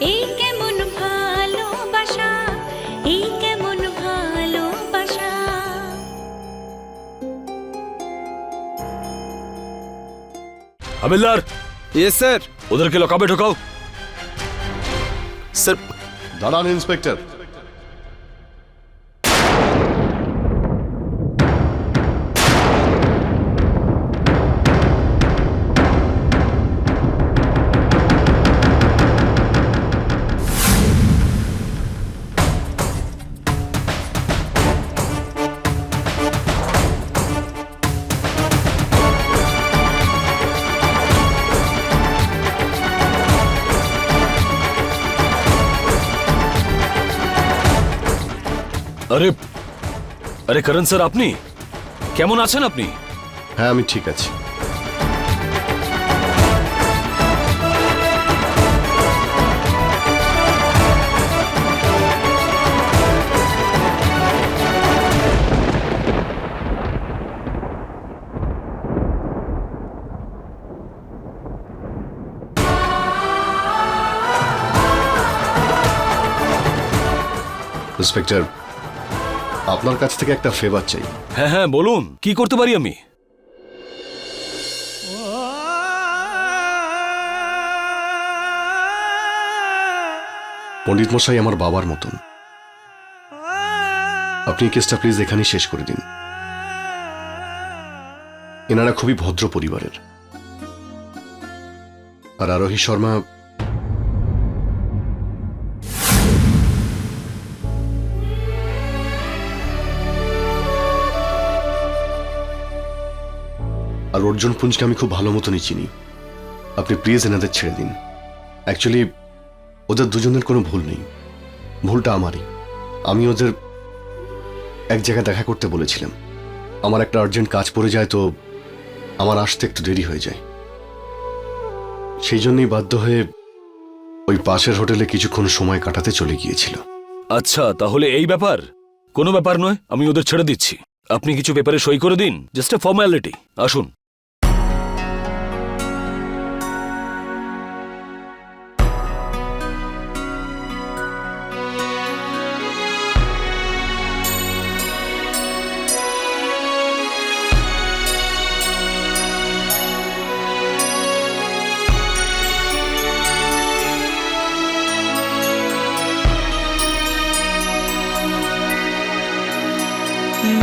এই কেমন ভালোবাসা, এই কেমন ভালোবাসা। হাবিলদার, ইয়েস স্যার। ওদেরকে লকআপে ঢোকাও। স্যার দাঁড়ান ইন্সপেক্টর। আরে আরে করণ স্যার, আপনি কেমন আছেন? আপনি? হ্যাঁ, আমি ঠিক আছি। ইন্সপেক্টর, আপনার কাছ থেকে একটা ফেভার চাই। হ্যাঁ হ্যাঁ বলুন, কি করতে পারি আমি? পণ্ডিত মশাই আমার বাবার মতন। আপনি কেসটা প্লিজ এখানেই শেষ করে দিন। এনারা খুবই ভদ্র পরিবারের। আর আরোহী শর্মা আর অর্জুন পুঞ্জকে আমি খুব ভালো মতনই চিনি। আপনি প্লিজ এনাদের ছেড়ে দিন। অ্যাকচুয়ালি ওদের দুজনের কোনো ভুল নেই, ভুলটা আমারই। আমি ওদের এক জায়গায় দেখা করতে বলেছিলাম। আমার একটা আর্জেন্ট কাজ পড়ে যায়, তো আমার আসতে একটু দেরি হয়ে যায়। সেই জন্যই বাধ্য হয়ে ওই পাশের হোটেলে কিছুক্ষণ সময় কাটাতে চলে গিয়েছিল। আচ্ছা, তাহলে এই ব্যাপার? কোনো ব্যাপার নয়, আমি ওদের ছেড়ে দিচ্ছি। আপনি কিছু পেপারে সই করে দিন, জাস্ট এ ফর্মালিটি। আসুন।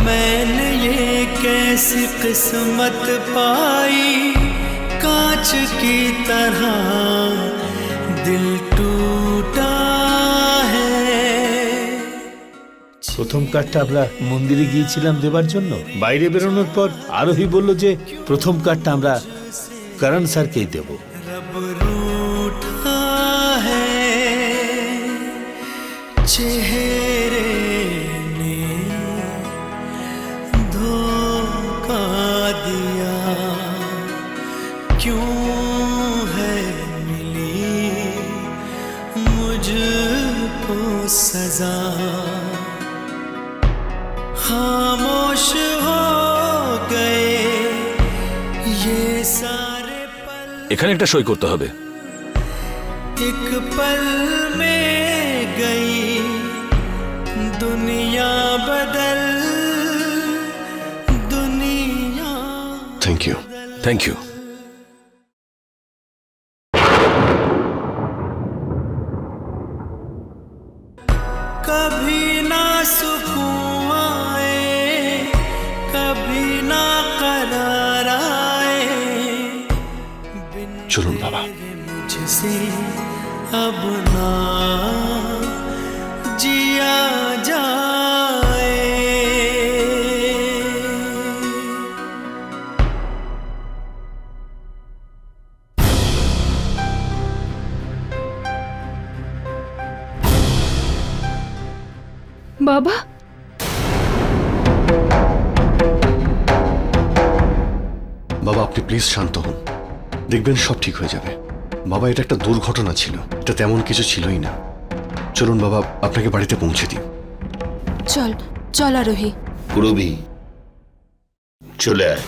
मैंने ये कैसी किस्मत पाई, कांच की तरह दिल टूटा है। প্রথম কার্ডটা আমরা মন্দিরে গিয়েছিলাম দেবার জন্য। বাইরে বেরোনোর পর আরোহী বলল যে প্রথম কার্ডটা আমরা করণ স্যারকেই দেব। रब रूठा है, चेहरे ने धोखा दिया, क्यों है मिली मुझको सजा। खामोश हो गए ये सारे पल, এখানে একটা সই করতে হবে। एक पल में गई दुनिया बदल, दुनिया। Thank you. Thank you. कभी ना सुकून आए, कभी ना करार आए, बिन চলুন বাবা। मुझसे अब ना जिया जाए। বাবা, বাবা আপনি প্লিজ শান্ত হন, দেখবেন সব ঠিক হয়ে যাবে। বাবা এটা একটা দুর্ঘটনা ছিল, এটা তেমন কিছু ছিলই না। চলুন বাবা, আপনাকে বাড়িতে পৌঁছে দিই। চল চল আরোহী। পুরবি চলে আয়।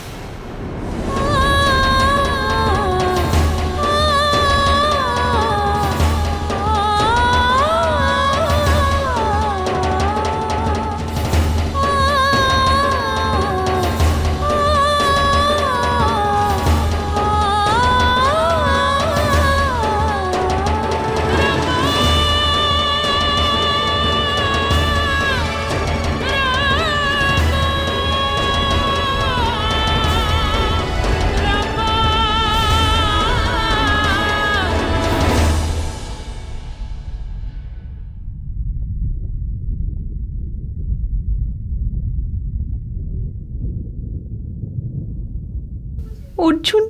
অর্জুন,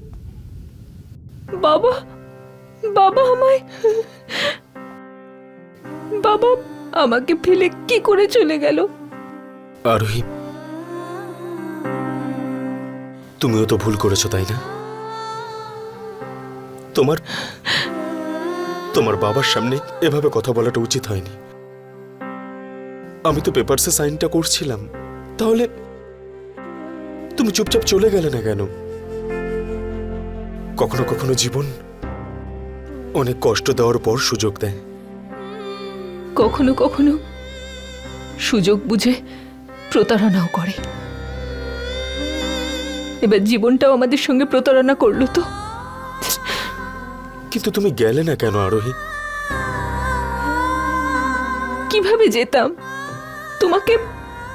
বাবা, বাবা আমায়, বাবা আমাকে ফেলে কি করে চলে গেল? আরোহী, তুমিও তো ভুল করেছো, তাই না? তোমার তোমার বাবার সামনে এভাবে কথা বলাটা উচিত হয়নি। আমি তো পেপারসে সাইনটা করছিলাম, তাহলে তুমি চুপচাপ চলে গেলে না কেন? কখনো কখনো জীবন অনেক কষ্ট দেওয়ার পর সুযোগ দেয়। কখনো কখনো সুযোগ বুঝে প্রতারণাও করে। এবার জীবনটাও আমাদের সঙ্গে প্রতারণা করলো তো। কিন্তু তুমি গেলে না কেন আরোহী? কিভাবে যেতাম? তোমাকে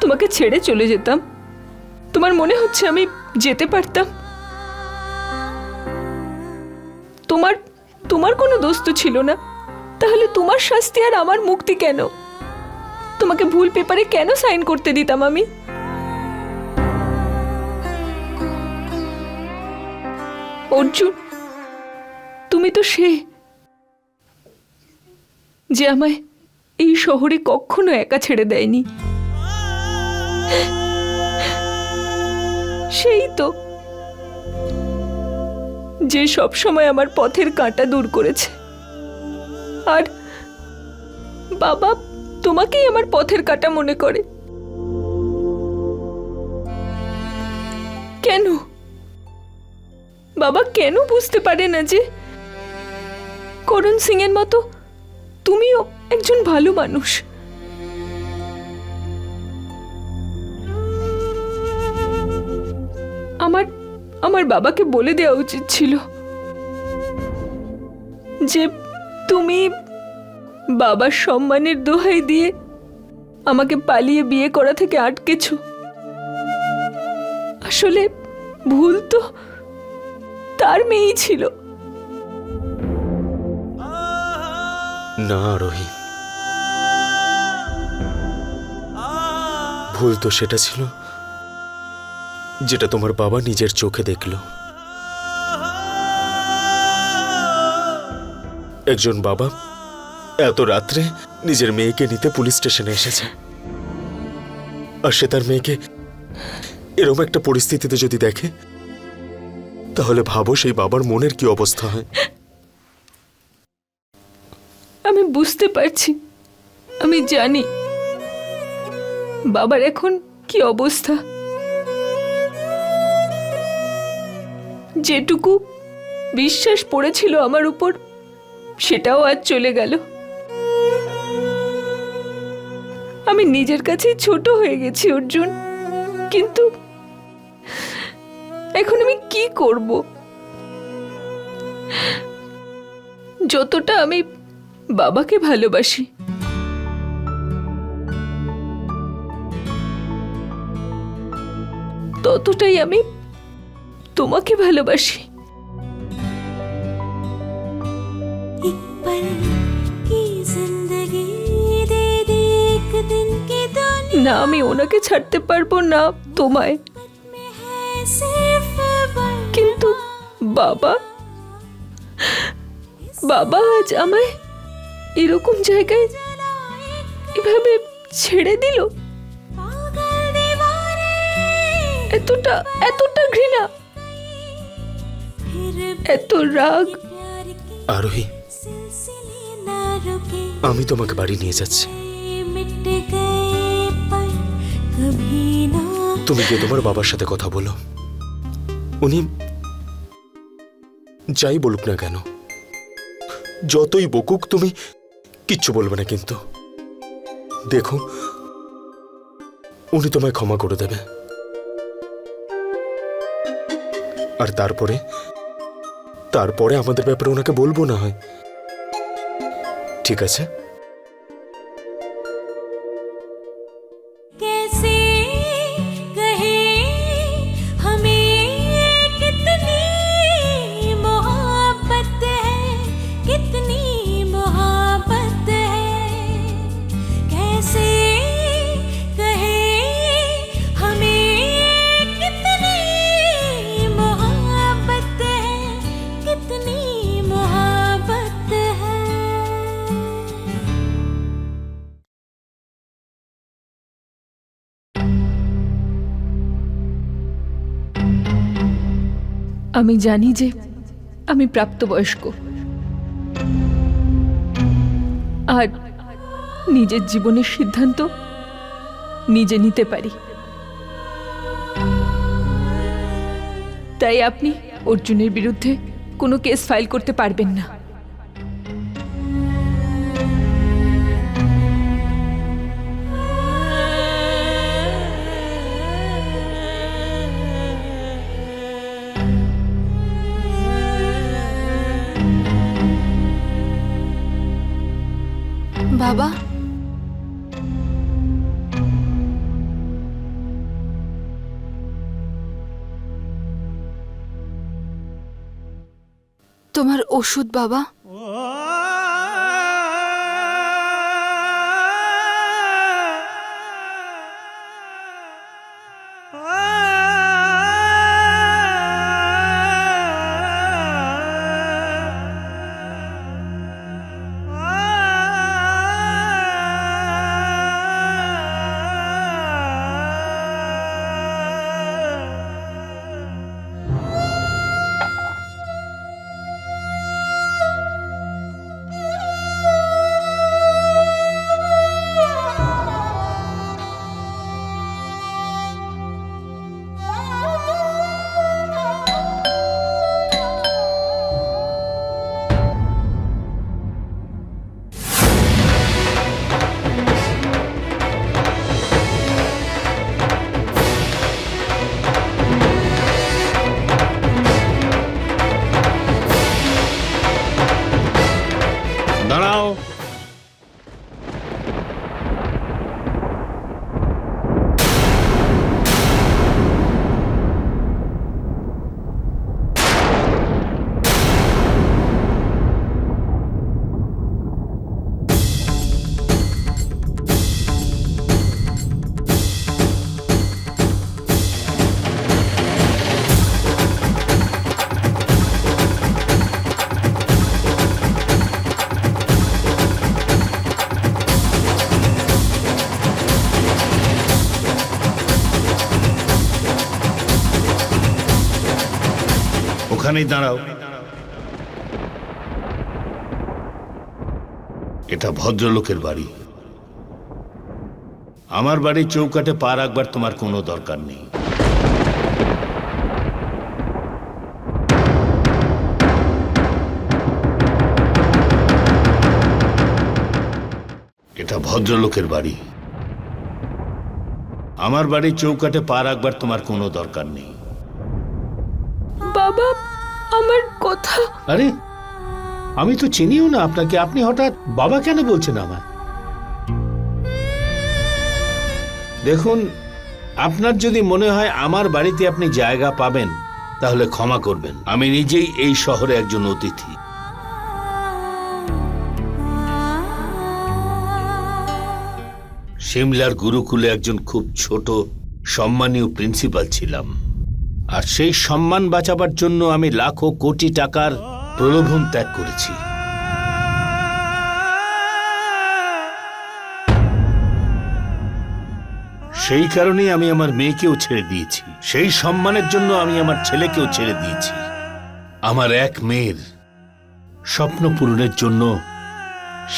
তোমাকে ছেড়ে চলে যেতাম? তোমার মনে হচ্ছে আমি যেতে পারতাম? তোমার তোমার কোনো দোষ তো ছিল না, তাহলে তোমার শাস্তি আর আমার মুক্তি কেন? তোমাকে ভুল পেপারে কেন সাইন করতে দিতাম আমি? অর্জুন, তুমি তো সে যে আমায় এই শহরে কখনো একা ছেড়ে দেয়নি। সেই তো যে সব সময় আমার পথের কাঁটা দূর করেছে। আর বাবা তোমাকেই আমার পথের কাঁটা মনে করে কেন? বাবা কেন বুঝতে পারে না যে করণ সিং এর মতো তুমিও একজন ভালো মানুষ? আমার বাবাকে বলে দেওয়া উচিত ছিল যে তুমি বাবার সম্মানের দোহাই দিয়ে আমাকে পালিয়ে বিয়ে করা থেকে আটকেছ। আসলে ভুল তো তার মেয়েই ছিল। না আরোহী, ভুল তো সেটা ছিল যেটা তোমার বাবা নিজের চোখে দেখল। একজন বাবা এত রাত্রে নিজের মেয়েকে নিতে পুলিশ স্টেশনে এসেছে, আর সে তার মেয়েকে এরকম একটা পরিস্থিতিতে যদি দেখে, তাহলে ভাবো সেই বাবার মনের কি অবস্থা হয়। আমি বুঝতে পারছি, আমি জানি বাবার এখন কি অবস্থা। যেটুকু বিশ্বাস পড়েছিল আমার উপর, সেটাও আজ চলে গেল। আমি নিজের কাছে ছোট হয়ে গেছি অর্জুন, কিন্তু এখন আমি কি করব? যতটা আমি বাবাকে ভালোবাসি, ততটাই আমি তোমাকে ভালোবাসি। एक पल की जिंदगी दे दे, एक दिन की दुनिया না আমি ওনাকে ছাড়তে পারবো না তোমায়, में है सिर्फ কিন্তু বাবা বাবা আজ আমায় এরকম জায়গায় এভাবে ছেড়ে দিল। पागल दीवाने এতটা এতটা ঘৃণা, फिर এত রাগ। प्यार के আরোহী, सिलसिले ना रुके, আমি তোমাকে বাড়ি নিয়ে যাচ্ছি। मिट गए पर कभी ना তুমি গিয়ে তোমার বাবার সাথে কথা বলো। উনি যাই বলুক না কেন, যতই বকুক, তুমি কিচ্ছু বলবে না। কিন্তু দেখো, উনি তোমায় ক্ষমা করে দেবে। আর তারপরে আমাদের ব্যাপারে ওনাকে বলবো না হয়, ঠিক আছে? कैसे कहे हमें कितनी मोहब्बत है, कितनी मोहब्बत है। कैसे कहे हमें कितनी मोहब्बत আমি জানি যে আমি প্রাপ্তবয়স্ক আর নিজের জীবনের সিদ্ধান্ত নিজে নিতে পারি। তাই আপনি অর্জুনের বিরুদ্ধে কোনো কেস ফাইল করতে পারবেন না। বাবা, তোমার ওষুধ বাবা। দাঁড়াও। ওখানেই দাঁড়াও। এটা ভদ্রলোকের বাড়ি। আমার বাড়ির চৌকাঠে পা রাখবার তোমার কোনো দরকার নেই। এটা ভদ্রলোকের বাড়ি। আমার বাড়ির চৌকাঠে পা রাখবার তোমার কোনো দরকার নেই। বাবা, আমার কথা। আরে, আমি তো চিনিও না আপনাকে, আপনি হঠাৎ বাবা কেন বলছেন আমায়? দেখুন, আপনার যদি মনে হয় আমার বাড়িতে আপনি জায়গা পাবেন তাহলে ক্ষমা করবেন। আমি নিজেই এই শহরে একজন অতিথি। সিমলার গুরুকুলে একজন খুব ছোট সম্মানীয় প্রিন্সিপাল ছিলাম, আর সেই সম্মান বাঁচাবার জন্য আমি লাখো কোটি টাকার প্রলোভন ত্যাগ করেছি। সেই কারণেই আমি আমার মেয়েকেও ছেড়ে দিয়েছি। সেই সম্মানের জন্য আমি আমার ছেলেকেও ছেড়ে দিয়েছি। আমার এক মেয়ের স্বপ্ন পূরণের জন্য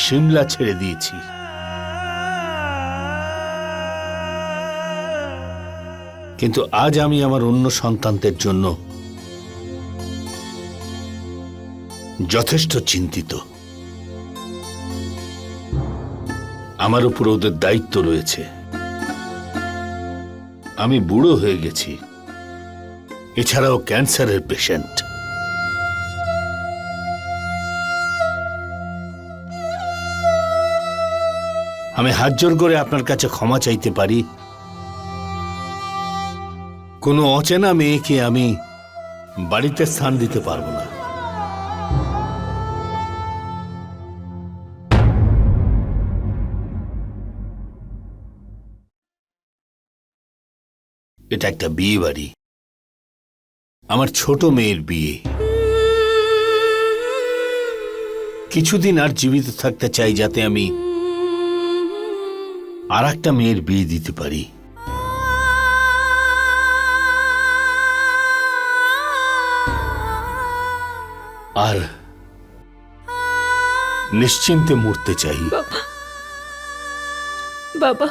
সিমলা ছেড়ে দিয়েছি। কিন্তু আজ আমি আমার অন্য সন্তানদের জন্য যথেষ্ট চিন্তিত। আমার উপর ওদের দায়িত্ব রয়েছে। আমি বুড়ো হয়ে গেছি, এছাড়াও ক্যান্সারের পেশেন্ট। আমি হাত জোর করে আপনার কাছে ক্ষমা চাইতে পারি, কোনো অচেনা মেয়েকে আমি বাড়িতে স্থান দিতে পারবো না। এটা একটা বিয়ে বাড়ি, আমার ছোট মেয়ের বিয়ে। কিছুদিন আর জীবিত থাকতে চাই যাতে আমি আর একটা মেয়ের বিয়ে দিতে পারি। আর নিশ্চিন্তে মরতে চাই। বাবা,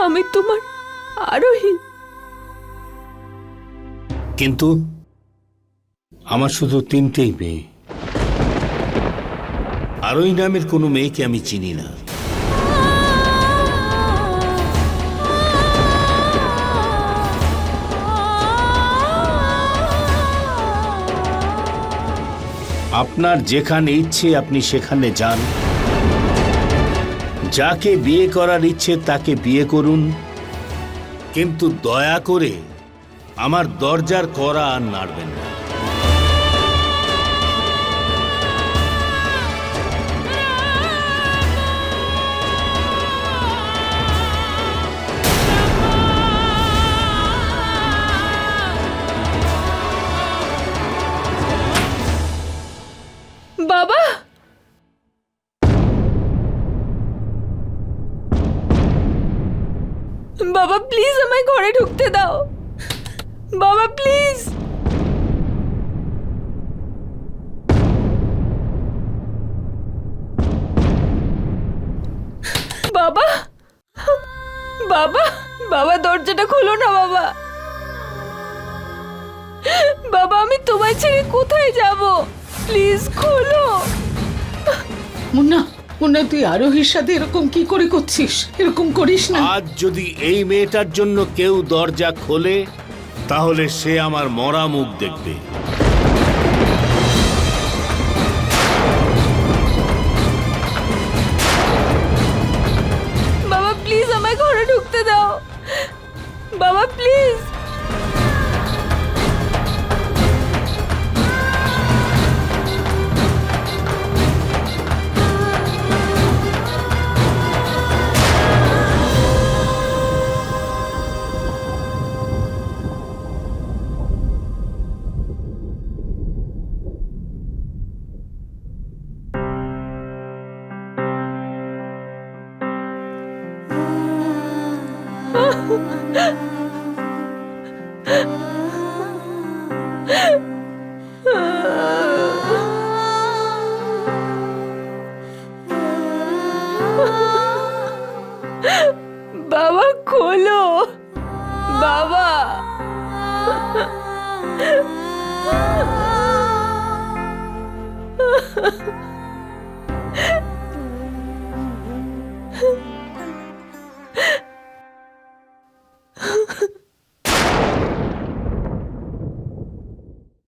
আমি তোমার আরোহী। কিন্তু আমার শুধু 3টেই মেয়ে, আরোহী নামের কোনো মেয়েকে আমি চিনি না। আপনার যেখানে ইচ্ছে আপনি সেখানে যান, যাকে বিয়ে করার ইচ্ছে তাকে বিয়ে করুন, কিন্তু দয়া করে আমার দরজার কড়া আর নাড়বেন না। বাবা, বাবা প্লিজ আমায় ঘরে ঢুকতে দাও। বাবা প্লিজ। বাবা, বাবা, বাবা দরজাটা খোলো না বাবা। বাবা, আমি তোমায় ছেড়ে কোথায় যাব? প্লিজ খোলো। মুন্না, মুন্না, তুই আরোহীর সাথে এরকম কি করে করছিস? এরকম করিস না। আজ যদি এই মেয়েটার জন্য কেউ দরজা খোলে, তাহলে সে আমার মরা মুখ দেখবে। বাবা প্লিজ আমায় ঘরে ঢুকতে দাও। বাবা প্লিজ।